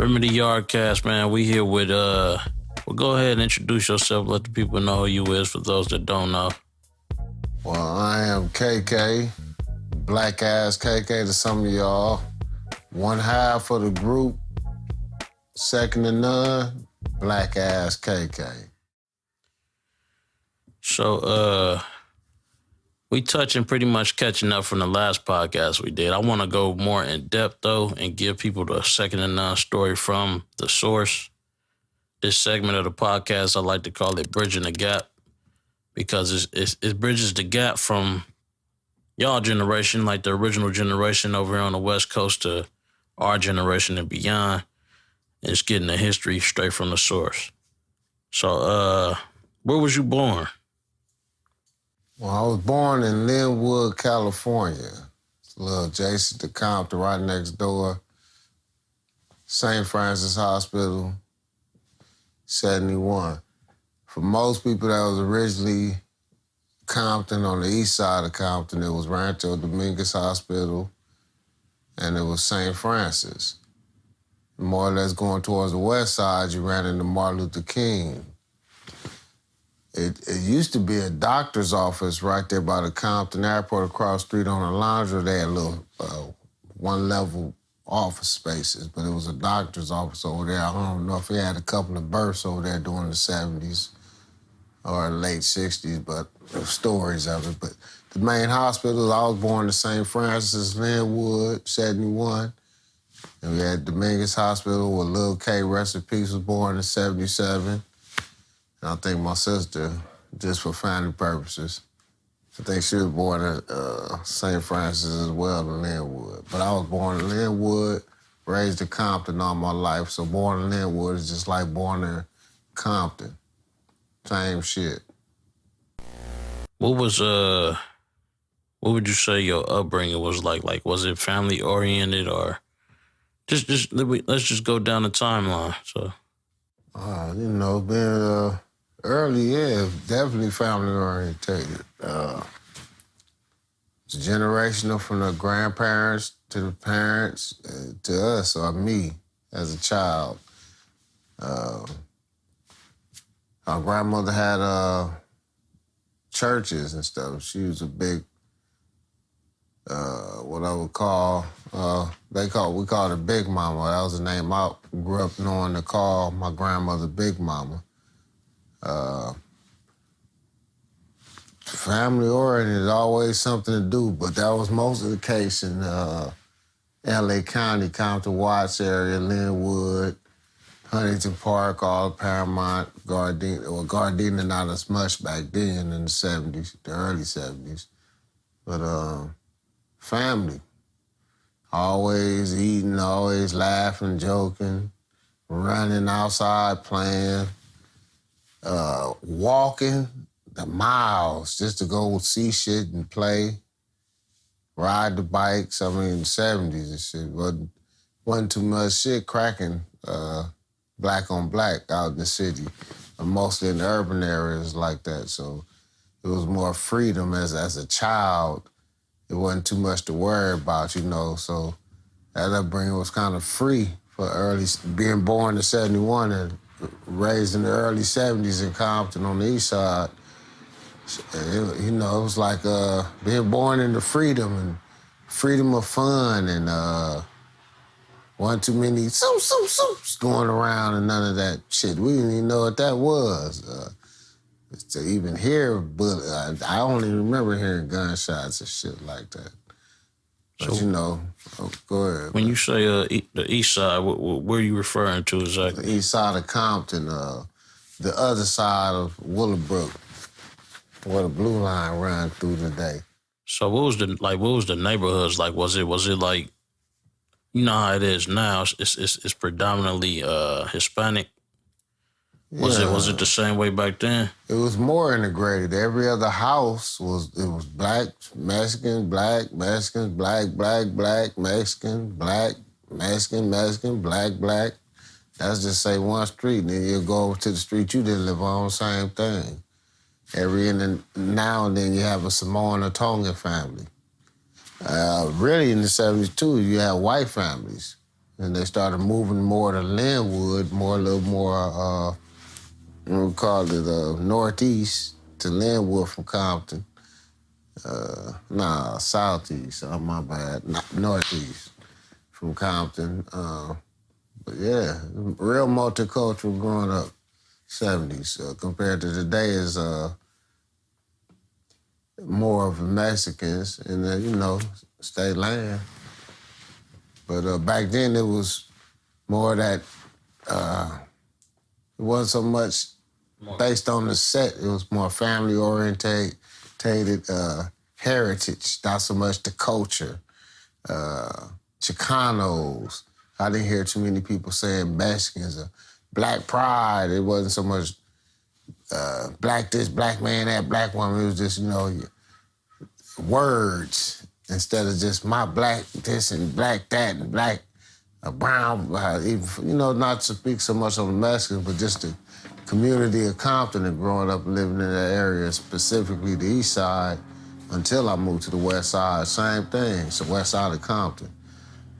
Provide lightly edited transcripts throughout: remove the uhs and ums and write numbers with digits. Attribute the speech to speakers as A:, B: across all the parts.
A: Remedy YARDcast, man. We here with well, go ahead and introduce yourself. Let the people know who you is for those that don't know.
B: Well, I am KK, Blakkazz KK to some of y'all. One half of the group, second to none, Blakkazz KK.
A: So, we touching pretty much catching up from the last podcast we did. I want to go more in depth though and give people the second to none story from the source. This segment of the podcast, I like to call it Bridging the Gap because it bridges the gap from y'all generation, like the original generation over here on the West Coast, to our generation and beyond. And it's getting the history straight from the source. So, where was you born?
B: Well, I was born in Lynwood, California. It's a little adjacent to Compton, right next door. St. Francis Hospital, 71. For most people, that was originally Compton, on the east side of Compton. It was Rancho Dominguez Hospital, and it was St. Francis. More or less going towards the west side, you ran into Martin Luther King. It used to be a doctor's office right there by the Compton Airport across the street on the laundry. They had little one-level office spaces, but it was a doctor's office over there. I don't know if he had a couple of births over there during the 70s or late 60s, but stories of it. But the main hospital, I was born in St. Francis, Lynwood, 71. And we had Dominguez Hospital where Lil K, rest in peace, was born in 77. And I think my sister, just for family purposes, I think she was born at St. Francis as well in Lynwood. But I was born in Lynwood, raised in Compton all my life. So born in Lynwood is just like born in Compton. Same shit.
A: What would you say your upbringing was like? Like, was it family oriented or let's just go down the timeline. So,
B: being early, yeah, definitely family orientated. It's generational from the grandparents to the parents to us or me as a child. Our grandmother had churches and stuff. She was a big, what I would call, we called her Big Mama. That was the name I grew up knowing to call my grandmother Big Mama. Family oriented, always something to do, but that was most of the case in L.A. County, Compton, Watts area, Lynwood, Huntington Park, all Paramount, Gardena. Well, Gardena not as much back then in the 70s, the early 70s. But family. Always eating, always laughing, joking, running outside, playing, walking the miles just to go see shit and play, ride the bikes. I mean, the 70s and shit. Wasn't too much shit cracking black on black out in the city, mostly in the urban areas like that. So it was more freedom as a child. It wasn't too much to worry about, so that upbringing was kind of free for being born in 71 and raised in the early 70s in Compton on the east side. It was like being born into freedom and freedom of fun and wasn't too many soups going around and none of that shit. We didn't even know what that was. To even hear, but I don't even remember hearing gunshots and shit like that. But go ahead.
A: When you say the east side, where are you referring to exactly?
B: The east side of Compton, the other side of Willowbrook, where the blue line ran through today.
A: So what was the neighborhoods like? Was it like, you know how it is now? It's predominantly Hispanic. Was it the same way back then?
B: It was more integrated. Every other house was black, Mexican, black, Mexicans, black, Mexican, black, Mexican, black. That's just say one street, and then you go over to the street you didn't live on, same thing. Now and then you have a Samoan or Tongan family. Really in the 70s too, you had white families. And they started moving more to Lynwood, a little more, we call it northeast to Lynwood from Compton. Southeast, my bad, not northeast from Compton. But yeah, real multicultural growing up, 70s. Compared to today is more of the Mexicans and, state land. But back then it was more that, it wasn't so much based on the set. It was more family-orientated heritage, not so much the culture. Chicanos. I didn't hear too many people saying Mexicans or black pride. It wasn't so much black this, black man, that, black woman. It was just, words instead of just my black this and black that and black brown. Not to speak so much on the Mexicans, but just the community of Compton and growing up and living in that area, specifically the east side, until I moved to the west side. Same thing, it's the west side of Compton.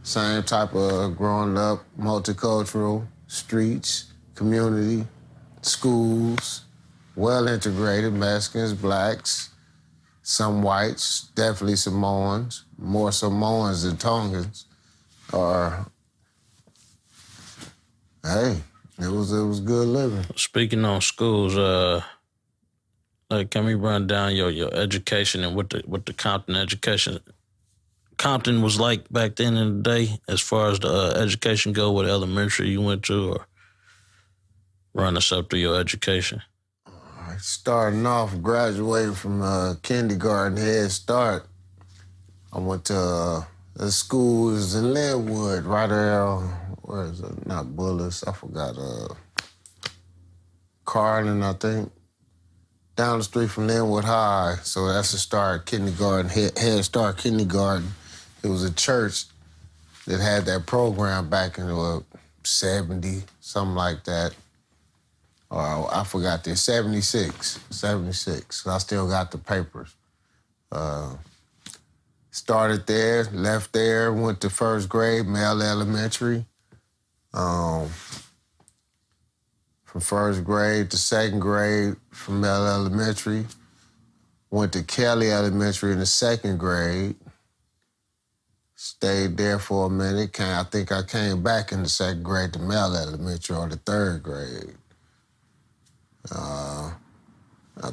B: Same type of growing up, multicultural, streets, community, schools, well-integrated, Mexicans, blacks, some whites, definitely Samoans, more Samoans than Tongans. Hey, it was good living.
A: Speaking on schools, can we run down your education and what the Compton education Compton was like back then in the day, as far as the education go, what elementary you went to, or run us up through your education?
B: Starting off, graduating from kindergarten, Head Start, I went to the schools in Lynwood, right around, where is it? Not Bullis, I forgot, Carlin, I think. Down the street from Lynwood High, so that's the start, kindergarten, Head Start kindergarten. It was a church that had that program back in the 70, something like that. Or I forgot this, 76. I still got the papers. Started there, left there, went to first grade, Male Elementary. From first grade to second grade from Male Elementary. Went to Kelly Elementary in the second grade. Stayed there for a minute. I think I came back in the second grade to Male Elementary or the third grade. I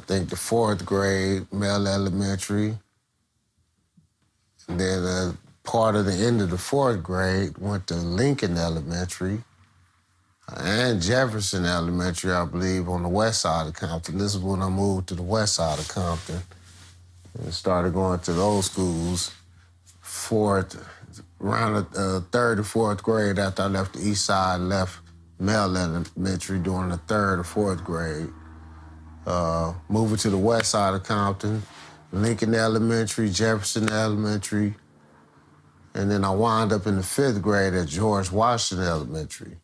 B: think the fourth grade, Male Elementary. And then part of the end of the fourth grade, went to Lincoln Elementary and Jefferson Elementary, I believe, on the west side of Compton. This is when I moved to the west side of Compton and started going to those schools. Around the third or fourth grade, after I left the east side, left Male Elementary during the third or fourth grade. Moving to the west side of Compton, Lincoln Elementary, Jefferson Elementary, and then I wound up in the fifth grade at George Washington Elementary,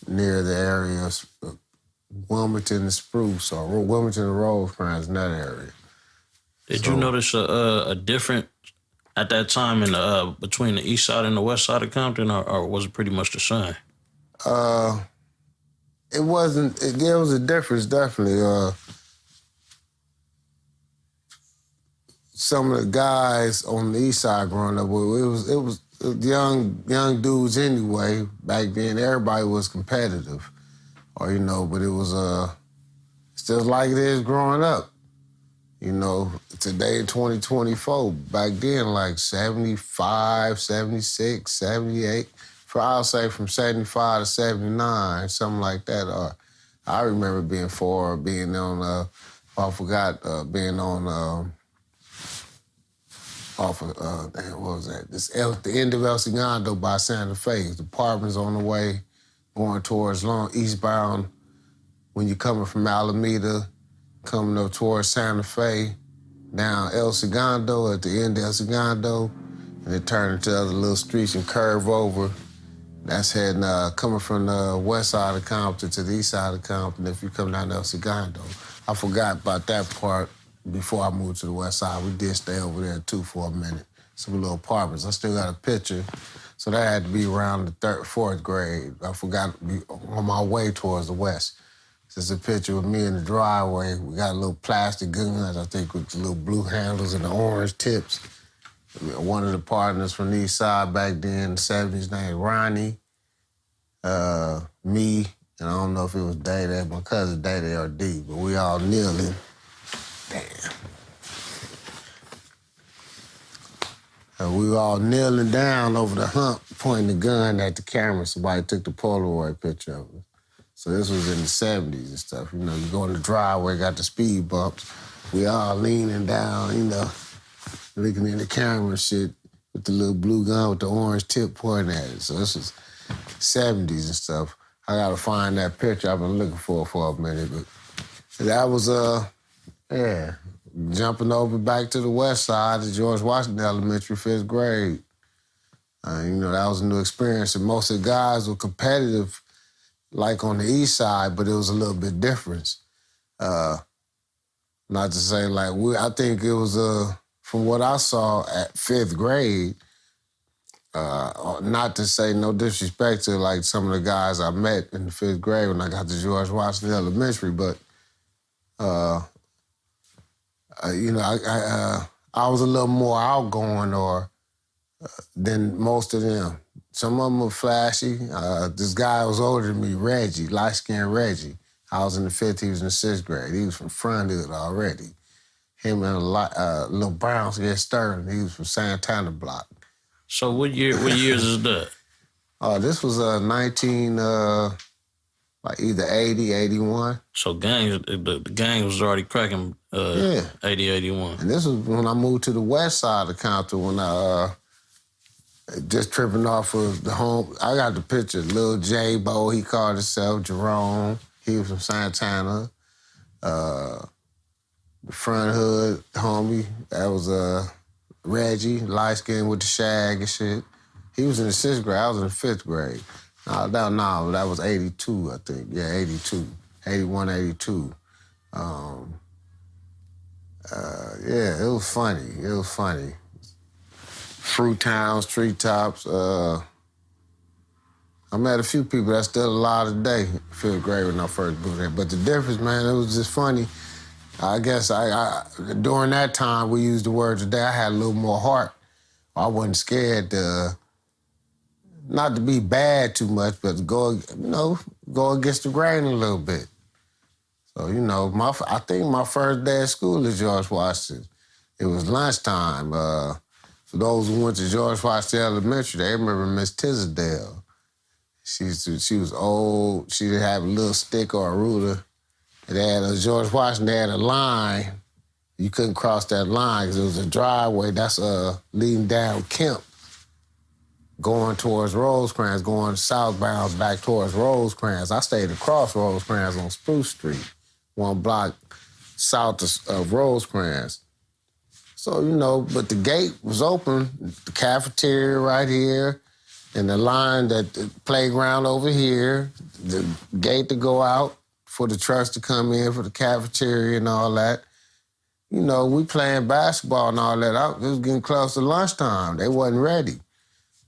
B: near the area of Wilmington and Spruce, or Wilmington and Rosecrans, in that area.
A: Did you notice a difference at that time in between the east side and the west side of Compton, or was it pretty much the same?
B: It wasn't. There was a difference, definitely. Some of the guys on the east side growing up, it was young dudes anyway. Back then, everybody was competitive, but it was still like it is growing up. Today, 2024, back then, like 75, 76, 78. I'll say from 75 to 79, something like that. I remember being being on, being on, off of, what was that? The end of El Segundo by Santa Fe. The apartments on the way going towards eastbound when you're coming from Alameda, coming up towards Santa Fe, down El Segundo, at the end of El Segundo, and then turn into other little streets and curve over. That's heading, coming from the west side of Compton to the east side of Compton if you come down El Segundo. I forgot about that part before I moved to the west side. We did stay over there, too, for a minute. some little apartments. I still got a picture. So that had to be around the fourth grade. I forgot to be on my way towards the west. There's a picture of me in the driveway. We got little plastic guns, I think, with the little blue handles and the orange tips. One of the partners from the east side back then in the 70s named Ronnie, me, and I don't know if it was Day, my cousin Day or D, but we all kneeling. Damn. We were all kneeling down over the hump, pointing the gun at the camera. Somebody took the Polaroid picture of us. So this was in the 70s and stuff. You know, you go in the driveway, got the speed bumps. We all leaning down, you know, looking in the camera and shit with the little blue gun with the orange tip pointing at it. So this was 70s and stuff. I gotta find that picture. I've been looking for a minute, but that was, yeah, jumping over back to the west side of George Washington Elementary, 5th grade. You know, that was a new experience, and most of the guys were competitive, like on the east side, but it was a little bit different. Not to say like, I think it was, from what I saw at 5th grade, not to say no disrespect to like some of the guys I met in the 5th grade when I got to George Washington Elementary, but you know, I was a little more outgoing than most of them. Some of them were flashy. This guy was older than me, Reggie, light-skinned Reggie. I was in the 5th, he was in the 6th grade. He was from Front Hood already. Him and a little brown skin Sterling, he was from Santana Block.
A: So what years is that?
B: This was 19, like either 80, 81.
A: So the gang was already cracking 80, 81.
B: And this was when I moved to the west side of Compton, when I just tripping off of the home. I got the picture, Lil J-Bo, he called himself, Jerome. He was from Santana. The Front Hood homie, that was Reggie, light skin with the shag and shit. He was in the 6th grade, I was in the 5th grade. No, that was 82, I think. Yeah, 82. 81, 82. Yeah, it was funny. Fruit towns, treetops. I met a few people that's still alive today, 5th grade when I first moved there. But the difference, man, it was just funny. I guess during that time, we used the word today, I had a little more heart. I wasn't scared not to be bad too much, but to go against the grain a little bit. So, you know, I think my first day of school at George Washington, it was lunchtime. For those who went to George Washington Elementary, they remember Miss Tisdale. She was old. She didn't have a little stick or a ruler. It had George Washington had a line. You couldn't cross that line because it was a driveway that's leading down Kemp, going towards Rosecrans, going southbound back towards Rosecrans. I stayed across Rosecrans on Spruce Street, 1 block south of Rosecrans. So, you know, but the gate was open, the cafeteria right here, and the line the playground over here, the gate to go out for the trucks to come in, for the cafeteria and all that. You know, we playing basketball and all that. It was getting close to lunchtime. They wasn't ready.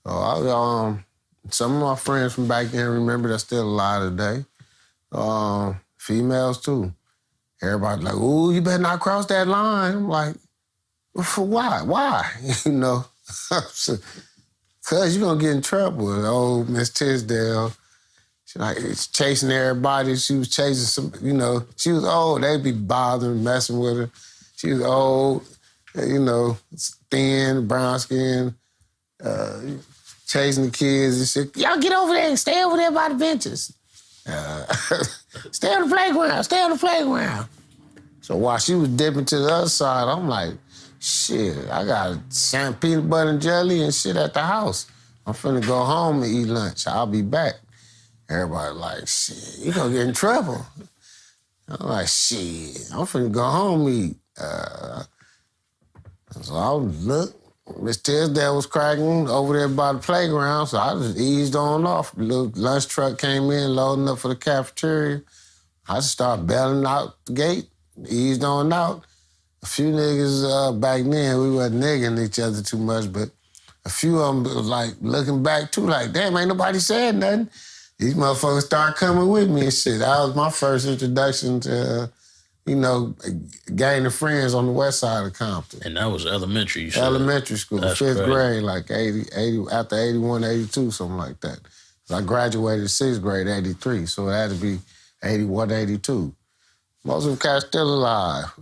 B: So some of my friends from back then remember they're still alive today. Females too. Everybody's like, ooh, you better not cross that line. I'm like, well, for why? Why? You know? Because you're going to get in trouble. Old Miss Tisdale, she like chasing everybody. She was chasing some, you know, she was old. They'd be bothering, messing with her. She was old, you know, thin, brown skin, chasing the kids and shit. Y'all get over there and stay over there by the benches. Stay on the playground. So while she was dipping to the other side, I'm like, shit, I got some peanut butter and jelly and shit at the house. I'm finna go home and eat lunch. I'll be back. Everybody like, shit, you gonna get in trouble. I'm like, shit, I'm finna go home and eat. So I look, Miss Tisdale was cracking over there by the playground, so I just eased on off. The little lunch truck came in, loading up for the cafeteria. I just started bailing out the gate, eased on out. a few niggas back then, we wasn't nigging each other too much, but a few of them was like looking back too, like, damn, ain't nobody said nothing. These motherfuckers started coming with me and shit. That was my first introduction to, gaining friends on the west side of Compton.
A: And that was elementary, you said?
B: Elementary school,
A: That's
B: 5th
A: crazy.
B: grade, like 80, after 81, 82, something like that. So I graduated 6th grade, 83, so it had to be 81, 82. Most of them cats still alive,